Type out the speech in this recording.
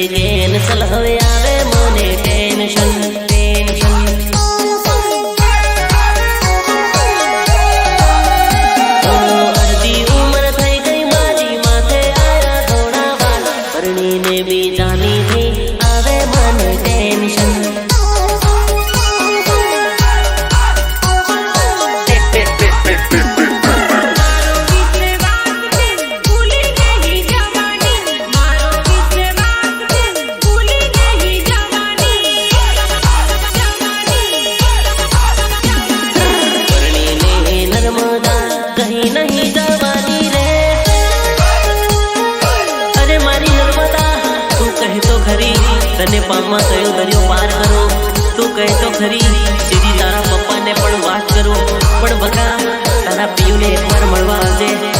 cancel હવે આવે મને ટેન્શન અડધી ઉંમર થઈ ગઈ મારી માથે આયા થોડા વાળ પરણીને બીજાની થી આવે મને ટેન્શન कहीं नहीं जवानी रे अरे मारी नर्मदा तू कहे तो खरी तने पामा कयो दरियो पार करो तू कहे तो खरी सीधी तारा पप्पा ने पण વાત કરો પણ બકા તારા પીયુ ને એક વાર મળવા આવજે